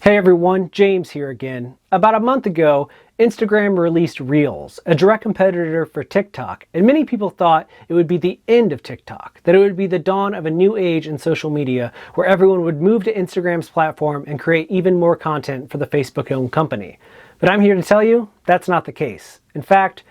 Hey everyone, James here again. About a month ago, Instagram released Reels, a direct competitor for TikTok, and many people thought it would be the end of TikTok, that it would be the dawn of a new age in social media where everyone would move to Instagram's platform and create even more content for the Facebook-owned company. But I'm here to tell you, that's not the case. In fact,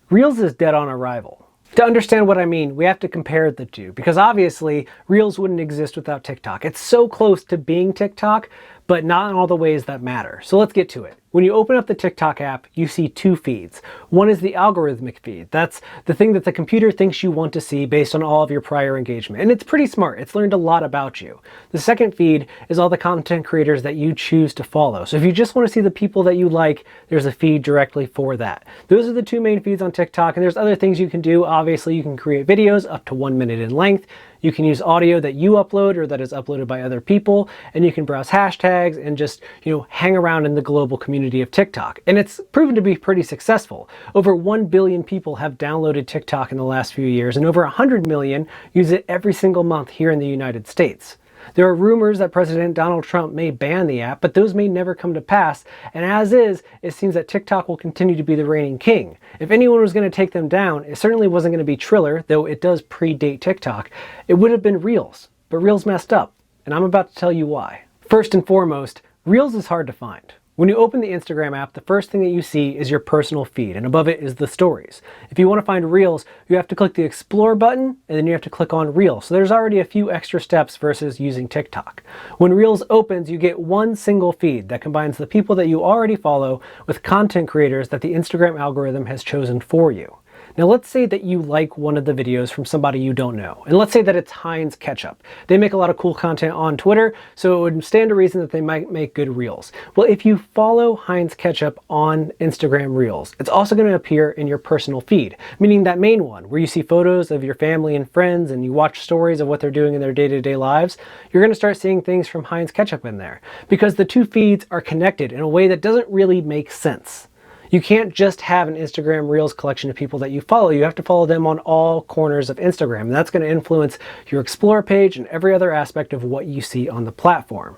Reels is dead on arrival. To understand what I mean, we have to compare the two, because obviously Reels wouldn't exist without TikTok. It's so close to being TikTok, but not in all the ways that matter. So let's get to it. When you open up the TikTok app, you see two feeds. One is the algorithmic feed. That's the thing that the computer thinks you want to see based on all of your prior engagement. And it's pretty smart. It's learned a lot about you. The second feed is all the content creators that you choose to follow. So if you just want to see the people that you like, there's a feed directly for that. Those are the two main feeds on TikTok, and there's other things you can do. Obviously, you can create videos up to 1 minute in length. You can use audio that you upload or that is uploaded by other people, and you can browse hashtags and just, hang around in the global community of TikTok. And it's proven to be pretty successful. Over 1 billion people have downloaded TikTok in the last few years, and over 100 million use it every single month here in the United States. There are rumors that President Donald Trump may ban the app, but those may never come to pass, and as is, it seems that TikTok will continue to be the reigning king. If anyone was going to take them down, it certainly wasn't going to be Triller, though it does predate TikTok. It would have been Reels, but Reels messed up, and I'm about to tell you why. First and foremost, Reels is hard to find. When you open the Instagram app, the first thing that you see is your personal feed, and above it is the stories. If you want to find Reels, you have to click the Explore button, and then you have to click on Reels. So there's already a few extra steps versus using TikTok. When Reels opens, you get one single feed that combines the people that you already follow with content creators that the Instagram algorithm has chosen for you. Now let's say that you like one of the videos from somebody you don't know, and let's say that it's Heinz Ketchup. They make a lot of cool content on Twitter, so it would stand to reason that they might make good Reels. Well, if you follow Heinz Ketchup on Instagram Reels, it's also going to appear in your personal feed, meaning that main one where you see photos of your family and friends and you watch stories of what they're doing in their day-to-day lives. You're going to start seeing things from Heinz Ketchup in there, because the two feeds are connected in a way that doesn't really make sense. You can't just have an Instagram Reels collection of people that you follow. You have to follow them on all corners of Instagram, and that's going to influence your Explore page and every other aspect of what you see on the platform.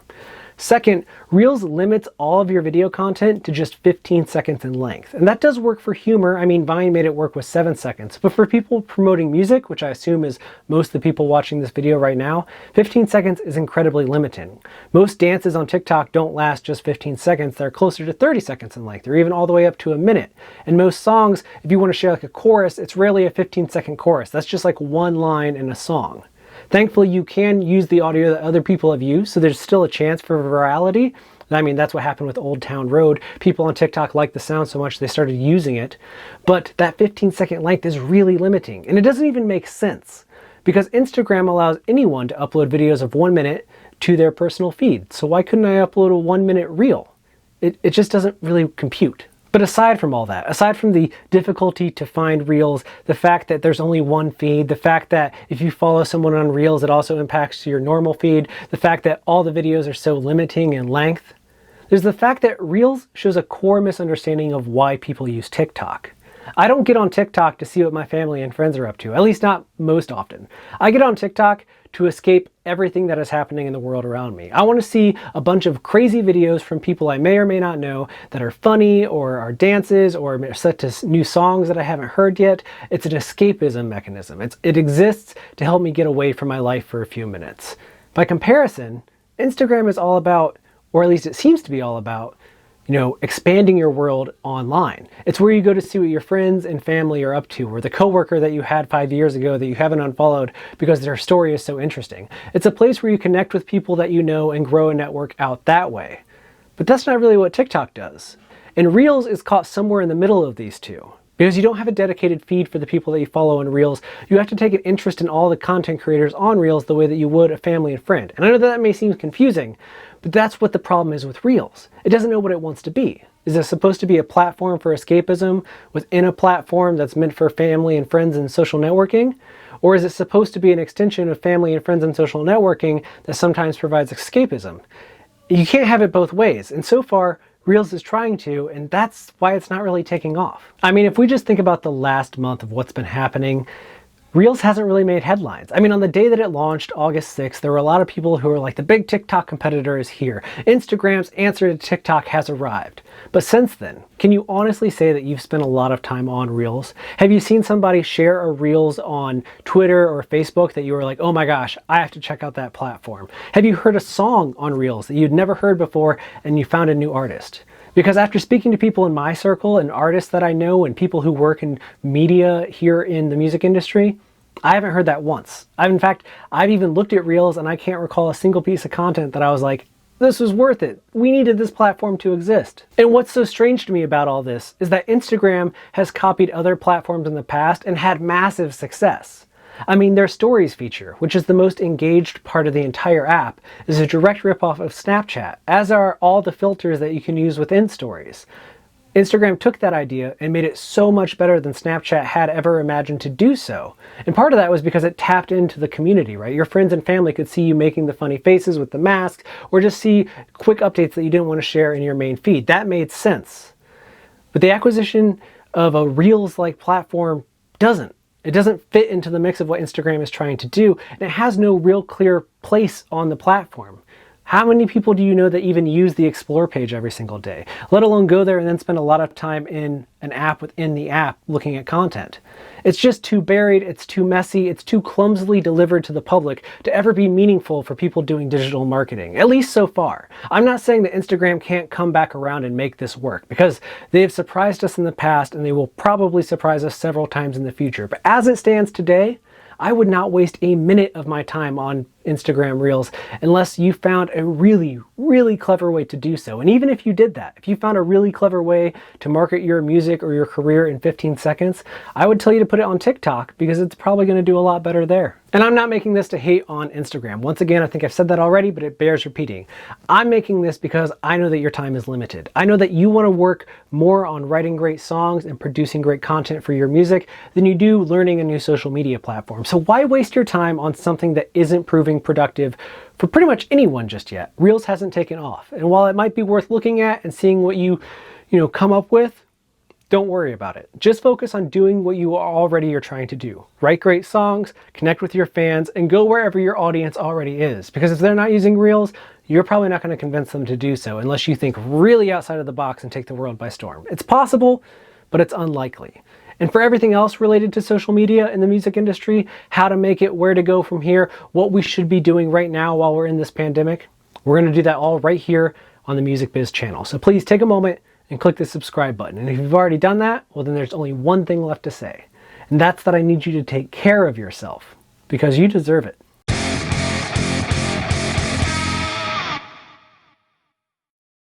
Second, Reels limits all of your video content to just 15 seconds in length. And that does work for humor. I mean, Vine made it work with 7 seconds. But for people promoting music, which I assume is most of the people watching this video right now, 15 seconds is incredibly limiting. Most dances on TikTok don't last just 15 seconds. They're closer to 30 seconds in length, or even all the way up to a minute. And most songs, if you want to share like a chorus, it's rarely a 15-second chorus. That's just like one line in a song. Thankfully, you can use the audio that other people have used, so there's still a chance for virality. I mean, that's what happened with Old Town Road. People on TikTok liked the sound so much they started using it. But that 15-second length is really limiting, and it doesn't even make sense, because Instagram allows anyone to upload videos of 1 minute to their personal feed. So why couldn't I upload a 1-minute reel? It just doesn't really compute. But aside from all that, aside from the difficulty to find Reels, the fact that there's only one feed, the fact that if you follow someone on Reels, it also impacts your normal feed, the fact that all the videos are so limiting in length, there's the fact that Reels shows a core misunderstanding of why people use TikTok. I don't get on TikTok to see what my family and friends are up to, at least not most often. I get on TikTok to escape everything that is happening in the world around me. I want to see a bunch of crazy videos from people I may or may not know that are funny, or are dances, or are set to new songs that I haven't heard yet. It's an escapism mechanism. It exists to help me get away from my life for a few minutes. By comparison, Instagram is all about, or at least it seems to be all about, expanding your world online. It's where you go to see what your friends and family are up to, or the coworker that you had 5 years ago that you haven't unfollowed because their story is so interesting. It's a place where you connect with people that you know and grow a network out that way. But that's not really what TikTok does. And Reels is caught somewhere in the middle of these two. Because you don't have a dedicated feed for the people that you follow in Reels, you have to take an interest in all the content creators on Reels the way that you would a family and friend. And I know that may seem confusing, but that's what the problem is with Reels. It doesn't know what it wants to be. Is it supposed to be a platform for escapism within a platform that's meant for family and friends and social networking? Or is it supposed to be an extension of family and friends and social networking that sometimes provides escapism? You can't have it both ways, and so far, Reels is trying to, and that's why it's not really taking off. I mean, if we just think about the last month of what's been happening, Reels hasn't really made headlines. I mean, on the day that it launched, August 6th, there were a lot of people who were like, the big TikTok competitor is here. Instagram's answer to TikTok has arrived. But since then, can you honestly say that you've spent a lot of time on Reels? Have you seen somebody share a Reels on Twitter or Facebook that you were like, oh my gosh, I have to check out that platform? Have you heard a song on Reels that you'd never heard before and you found a new artist? Because after speaking to people in my circle and artists that I know and people who work in media here in the music industry, I haven't heard that once. In fact, I've even looked at Reels and I can't recall a single piece of content that I was like, this was worth it. We needed this platform to exist. And what's so strange to me about all this is that Instagram has copied other platforms in the past and had massive success. I mean, their Stories feature, which is the most engaged part of the entire app, is a direct ripoff of Snapchat, as are all the filters that you can use within Stories. Instagram took that idea and made it so much better than Snapchat had ever imagined to do so. And part of that was because it tapped into the community, right? Your friends and family could see you making the funny faces with the mask, or just see quick updates that you didn't want to share in your main feed. That made sense. But the acquisition of a Reels-like platform doesn't. It doesn't fit into the mix of what Instagram is trying to do, and it has no real clear place on the platform. How many people do you know that even use the Explore page every single day, let alone go there and then spend a lot of time in an app within the app looking at content? It's just too buried, it's too messy, it's too clumsily delivered to the public to ever be meaningful for people doing digital marketing, at least so far. I'm not saying that Instagram can't come back around and make this work, because they have surprised us in the past and they will probably surprise us several times in the future. But as it stands today, I would not waste a minute of my time on Instagram Reels unless you found a really, really clever way to do so. And even if you did that, if you found a really clever way to market your music or your career in 15 seconds, I would tell you to put it on TikTok, because it's probably going to do a lot better there. And I'm not making this to hate on Instagram. Once again, I think I've said that already, but it bears repeating. I'm making this because I know that your time is limited. I know that you want to work more on writing great songs and producing great content for your music than you do learning a new social media platform. So why waste your time on something that isn't proving productive for pretty much anyone just yet? Reels hasn't taken off. And while it might be worth looking at and seeing what you come up with, don't worry about it. Just focus on doing what you already are trying to do. Write great songs, connect with your fans, and go wherever your audience already is. Because if they're not using Reels, you're probably not going to convince them to do so unless you think really outside of the box and take the world by storm. It's possible, but it's unlikely. And for everything else related to social media in the music industry, how to make it, where to go from here, what we should be doing right now while we're in this pandemic, we're going to do that all right here on the Music Biz channel. So please take a moment and click the subscribe button. And if you've already done that, well, then there's only one thing left to say. And that's that I need you to take care of yourself, because you deserve it.